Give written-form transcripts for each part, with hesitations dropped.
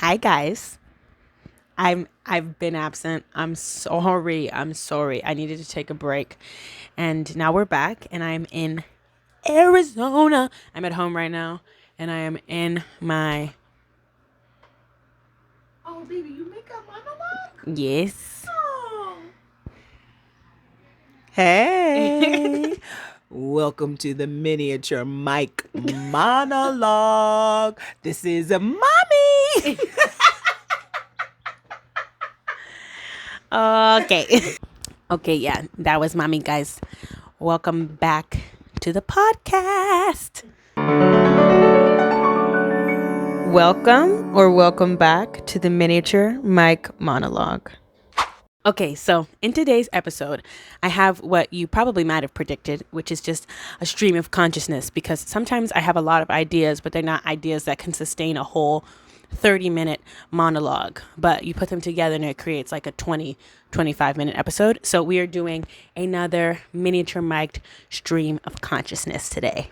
Hi guys. I've been absent. I'm sorry. I'm sorry. I needed to take a break. And now we're back and I'm in Arizona. I'm at home right now and I am in my Oh, baby, you make a monologue? yes. Oh. Hey. Welcome to the miniature mic monologue. This is a mommy. Okay. Okay, yeah. That was mommy guys. Welcome back to the podcast. Welcome back to the miniature mic monologue. Okay, so in today's episode, I have what you probably might have predicted, which is just a stream of consciousness, because sometimes I have a lot of ideas, but they're not ideas that can sustain a whole 30-minute monologue. But you put them together and it creates like a 25-minute episode. So we are doing another miniature mic'd stream of consciousness today.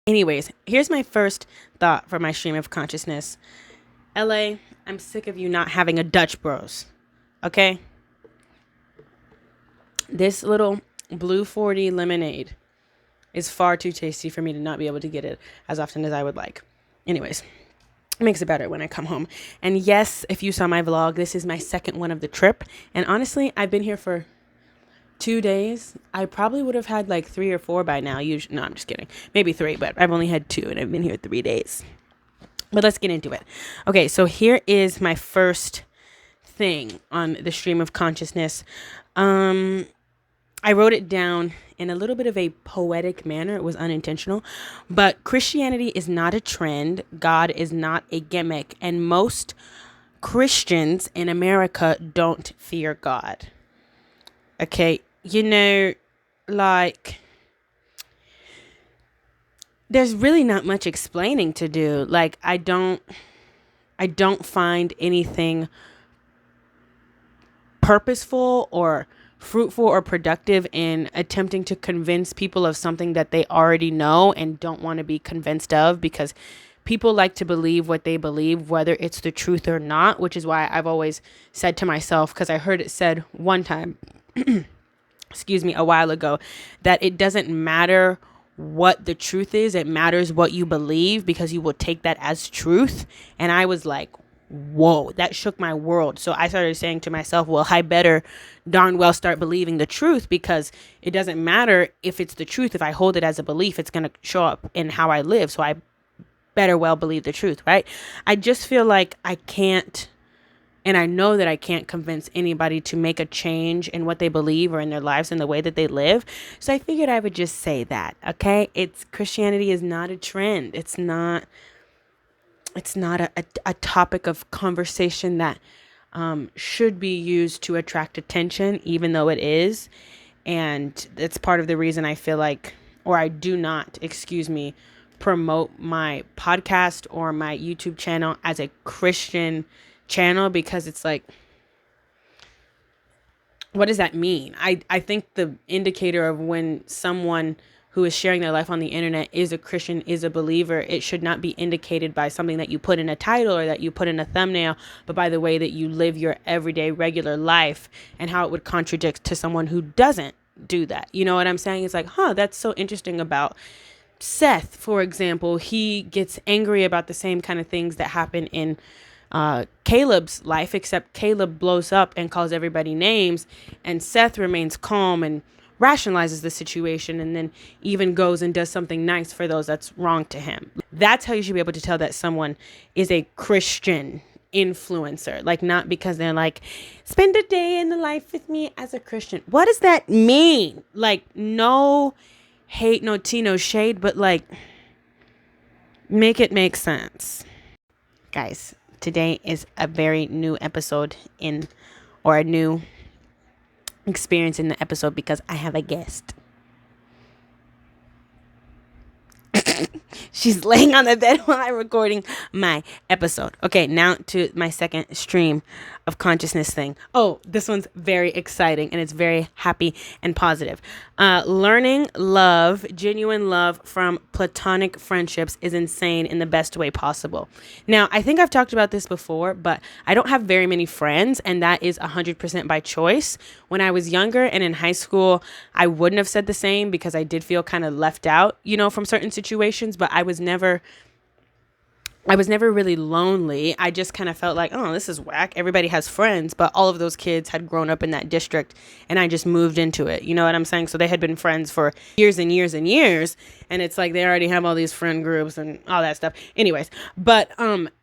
Anyways, here's my first thought for my stream of consciousness. LA, I'm sick of you not having a Dutch Bros. Okay? This little blue 40 lemonade is far too tasty for me to not be able to get it as often as I would like. Anyways, it makes it better when I come home. And yes, if you saw my vlog, this is my second one of the trip. And honestly, I've been here for 2 days. I probably would have had like 3 or 4 by now. No, I'm just kidding. Maybe 3, but I've only had 2 and I've been here 3 days. But let's get into it. Okay, so here is my first thing on the stream of consciousness. I wrote it down in a little bit of a poetic manner. It was unintentional. But Christianity is not a trend. God is not a gimmick. And most Christians in America don't fear God. Okay, like, there's really not much explaining to do. Like, I don't find anything purposeful or fruitful or productive in attempting to convince people of something that they already know and don't want to be convinced of, because people like to believe what they believe, whether it's the truth or not, which is why I've always said to myself, because I heard it said one time, a while ago, that it doesn't matter what the truth is, it matters what you believe, because you will take that as truth. And I was like, whoa, that shook my world. So I started saying to myself, well, I better darn well start believing the truth, because it doesn't matter if it's the truth. If I hold it as a belief, it's going to show up in how I live. So I better well believe the truth, right? I just feel like I can't, and I know that I can't convince anybody to make a change in what they believe or in their lives and the way that they live. So I figured I would just say that, okay? Christianity is not a trend. It's not a topic of conversation that should be used to attract attention, even though it is. And it's part of the reason I feel like, or I do not, promote my podcast or my YouTube channel as a Christian channel, because it's like, what does that mean? I think the indicator of when someone who is sharing their life on the internet is a Christian, is a believer, it should not be indicated by something that you put in a title or that you put in a thumbnail, but by the way that you live your everyday regular life, and how it would contradict to someone who doesn't do that. You know what I'm saying? It's like, that's so interesting about Seth, for example. He gets angry about the same kind of things that happen in Caleb's life, except Caleb blows up and calls everybody names, and Seth remains calm and rationalizes the situation, and then even goes and does something nice for those that's wrong to him. That's how you should be able to tell that someone is a Christian influencer. Like, not because they're like, spend a day in the life with me as a Christian. What does that mean? Like, no hate, no tea, no shade, but like, make it make sense. Guys, today is a very new episode or a new experience in the episode, because I have a guest. She's laying on the bed while I'm recording my episode. Okay, now to my second stream of consciousness thing. Oh, this one's very exciting and it's very happy and positive. Learning love, genuine love from platonic friendships is insane in the best way possible. Now, I think I've talked about this before, but I don't have very many friends, and that is 100% by choice. When I was younger and in high school, I wouldn't have said the same because I did feel kind of left out, from certain situations, but I was never really lonely. I just kind of felt like, oh, this is whack. Everybody has friends, but all of those kids had grown up in that district and I just moved into it. You know what I'm saying? So they had been friends for years and years and years. And it's like they already have all these friend groups and all that stuff. Anyways, but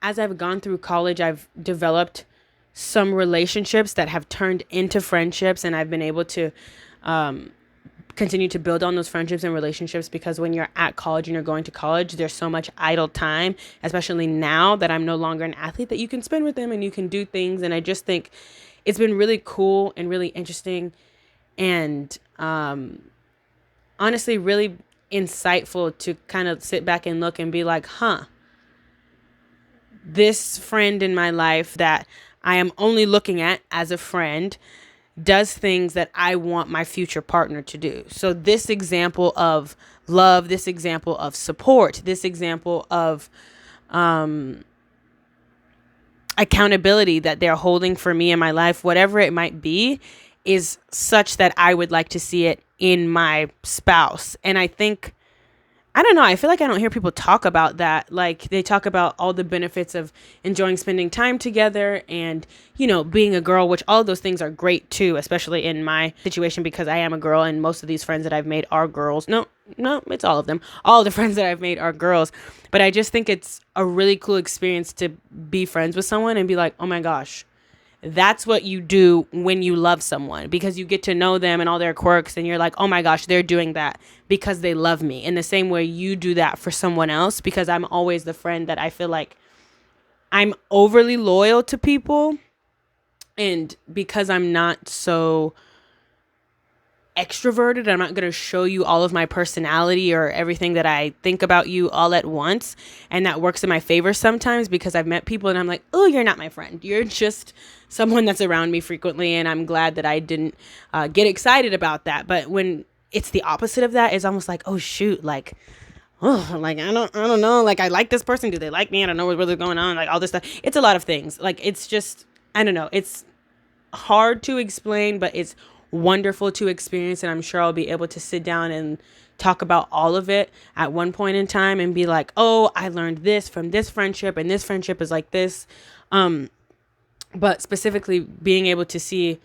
as I've gone through college, I've developed some relationships that have turned into friendships, and I've been able to continue to build on those friendships and relationships, because when you're at college and you're going to college, there's so much idle time, especially now that I'm no longer an athlete, that you can spend with them and you can do things. And I just think it's been really cool and really interesting and honestly really insightful to kind of sit back and look and be like, this friend in my life that I am only looking at as a friend does things that I want my future partner to do. So this example of love, this example of support, this example of accountability that they're holding for me in my life, whatever it might be, is such that I would like to see it in my spouse. And I think, I don't know, I feel like I don't hear people talk about that. Like they talk about all the benefits of enjoying spending time together and, being a girl, which all of those things are great too, especially in my situation because I am a girl and most of these friends that I've made are girls. No, it's all of them. All of the friends that I've made are girls. But I just think it's a really cool experience to be friends with someone and be like, oh my gosh, that's what you do when you love someone, because you get to know them and all their quirks and you're like, oh my gosh, they're doing that because they love me. In the same way you do that for someone else, because I'm always the friend that I feel like I'm overly loyal to people. And because I'm not so extroverted, I'm not going to show you all of my personality or everything that I think about you all at once. And that works in my favor sometimes, because I've met people and I'm like, oh, you're not my friend. You're just someone that's around me frequently. And I'm glad that I didn't get excited about that. But when it's the opposite of that, it's almost like, oh, shoot, like, oh, like, I don't know. Like, I like this person. Do they like me? I don't know what's really going on. Like all this stuff. It's a lot of things. Like, it's just, I don't know. It's hard to explain, but it's wonderful to experience, and I'm sure I'll be able to sit down and talk about all of it at one point in time and be like, oh, I learned this from this friendship and this friendship is like this. But specifically being able to see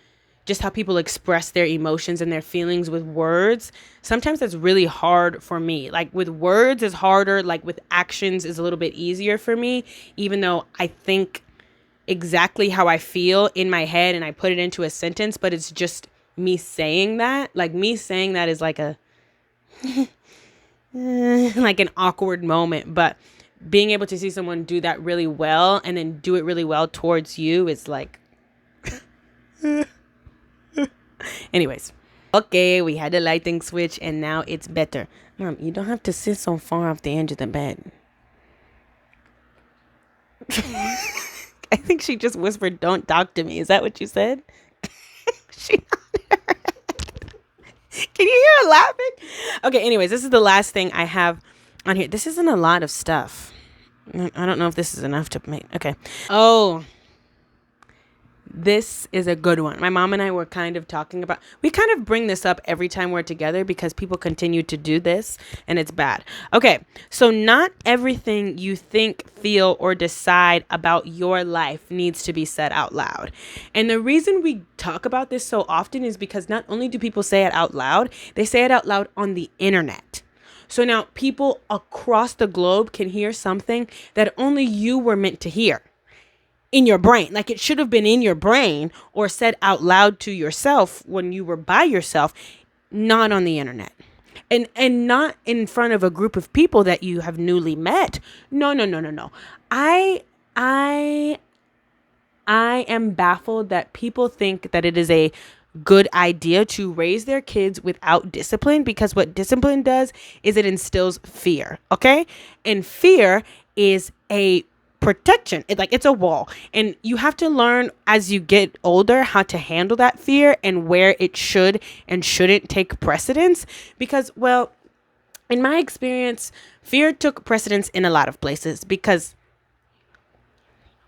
just how people express their emotions and their feelings with words, sometimes that's really hard for me. Like with words is harder, like with actions is a little bit easier for me, even though I think exactly how I feel in my head and I put it into a sentence, but it's just me saying that. Like me saying that is like a like an awkward moment, but being able to see someone do that really well and then do it really well towards you is like anyways. Okay, we had the lighting switch and now it's better. Mom, you don't have to sit so far off the edge of the bed. I think she just whispered, don't talk to me. Is that what you said? She Can you hear her laughing? Okay, anyways, this is the last thing I have on here. This isn't a lot of stuff. I don't know if this is enough to make. Okay. Oh, this is a good one. My mom and I were kind of talking about, we kind of bring this up every time we're together because people continue to do this and it's bad. Okay. So not everything you think, feel, or decide about your life needs to be said out loud. And the reason we talk about this so often is because not only do people say it out loud, they say it out loud on the internet. So now people across the globe can hear something that only you were meant to hear. In your brain, like it should have been in your brain or said out loud to yourself when you were by yourself, not on the internet, and not in front of a group of people that you have newly met. No. I am baffled that people think that it is a good idea to raise their kids without discipline, because what discipline does is it instills fear. Okay, and fear is a protection. It's a wall. And you have to learn as you get older how to handle that fear and where it should and shouldn't take precedence. Because, well, in my experience, fear took precedence in a lot of places because,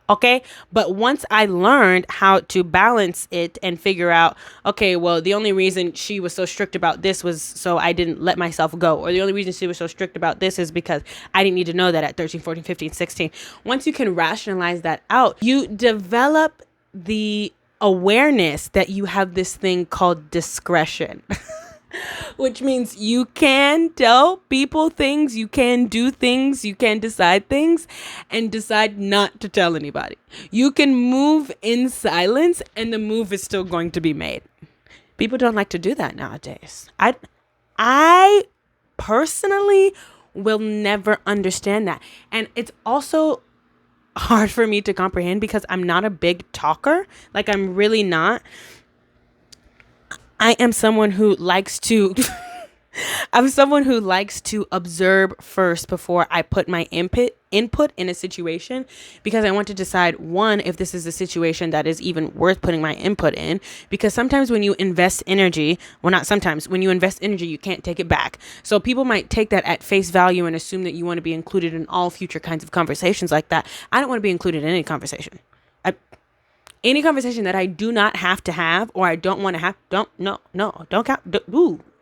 okay, but once I learned how to balance it and figure out, okay, well, the only reason she was so strict about this was so I didn't let myself go. Or the only reason she was so strict about this is because I didn't need to know that at 13, 14, 15, 16. Once you can rationalize that out, you develop the awareness that you have this thing called discretion. Which means you can tell people things, you can do things, you can decide things, and decide not to tell anybody. You can move in silence, and the move is still going to be made. People don't like to do that nowadays. I personally will never understand that. And it's also hard for me to comprehend because I'm not a big talker. I'm really not. I am someone who likes to I'm someone who likes to observe first before I put my input in a situation, because I want to decide, one, if this is a situation that is even worth putting my input in, because sometimes when you invest energy, well, not sometimes, when you invest energy, you can't take it back. So people might take that at face value and assume that you want to be included in all future kinds of conversations like that. I don't want to be included in any conversation. Any conversation that I do not have to have or I don't want to have, don't count.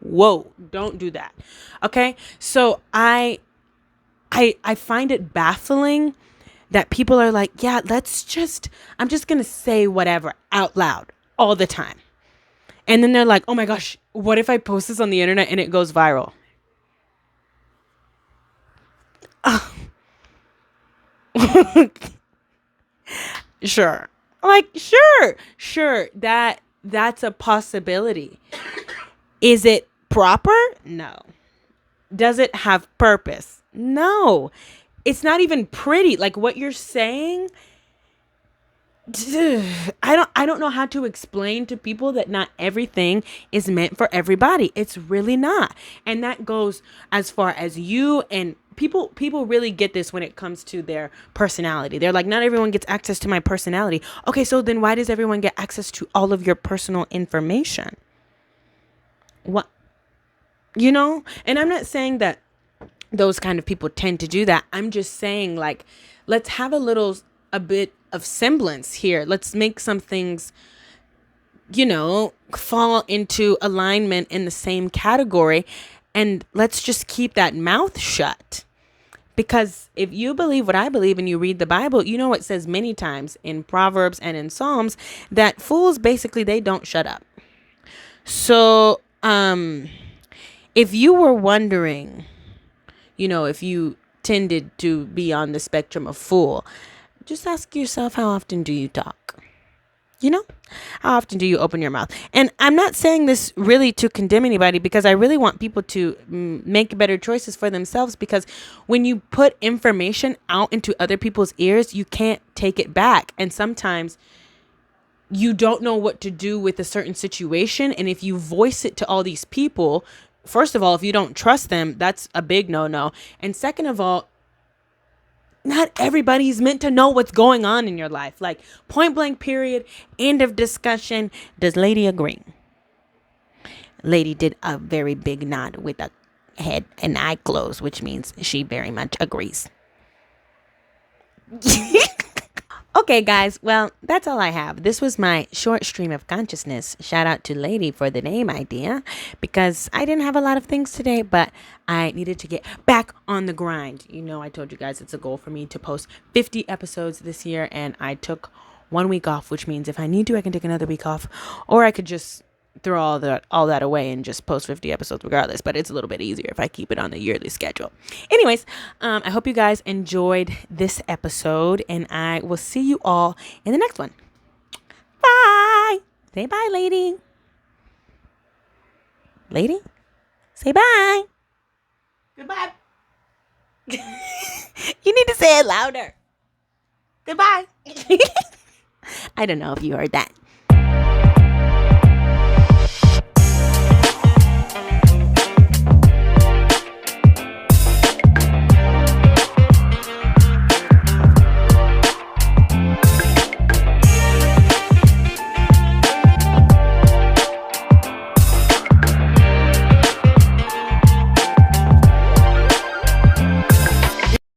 Whoa, don't do that. Okay. So I find it baffling that people are like, yeah, I'm just going to say whatever out loud all the time. And then they're like, oh my gosh, what if I post this on the internet and it goes viral? Sure. Sure. That's a possibility. Is it proper? No. Does it have purpose? No. It's not even pretty. What you're saying, I don't know how to explain to people that not everything is meant for everybody. It's really not. And that goes as far as you and people really get this when it comes to their personality. They're like, not everyone gets access to my personality. Okay, so then why does everyone get access to all of your personal information? What? And I'm not saying that those kind of people tend to do that. I'm just saying, let's have a bit of semblance here. Let's make some things, fall into alignment in the same category. And let's just keep that mouth shut. Because if you believe what I believe and you read the Bible, it says many times in Proverbs and in Psalms that fools, basically, they don't shut up. So, if you were wondering, if you tended to be on the spectrum of fool, just ask yourself, how often do you talk? How often do you open your mouth? And I'm not saying this really to condemn anybody, because I really want people to make better choices for themselves, because when you put information out into other people's ears, you can't take it back. And sometimes you don't know what to do with a certain situation. And if you voice it to all these people, first of all, if you don't trust them, that's a big no-no. And second of all, not everybody's meant to know what's going on in your life. Point blank, period, end of discussion. Does lady agree? Lady did a very big nod with a head and eye closed, which means she very much agrees. Okay, guys. Well, that's all I have. This was my short stream of consciousness. Shout out to Lady for the name idea, because I didn't have a lot of things today, but I needed to get back on the grind. I told you guys it's a goal for me to post 50 episodes this year, and I took 1 week off, which means if I need to, I can take another week off, or I could just throw all that away and just post 50 episodes regardless. But it's a little bit easier if I keep it on the yearly schedule. Anyways, I hope you guys enjoyed this episode, and I will see you all in the next one. Bye. Say bye, lady. Lady, say bye. Goodbye. You need to say it louder. Goodbye. I don't know if you heard that.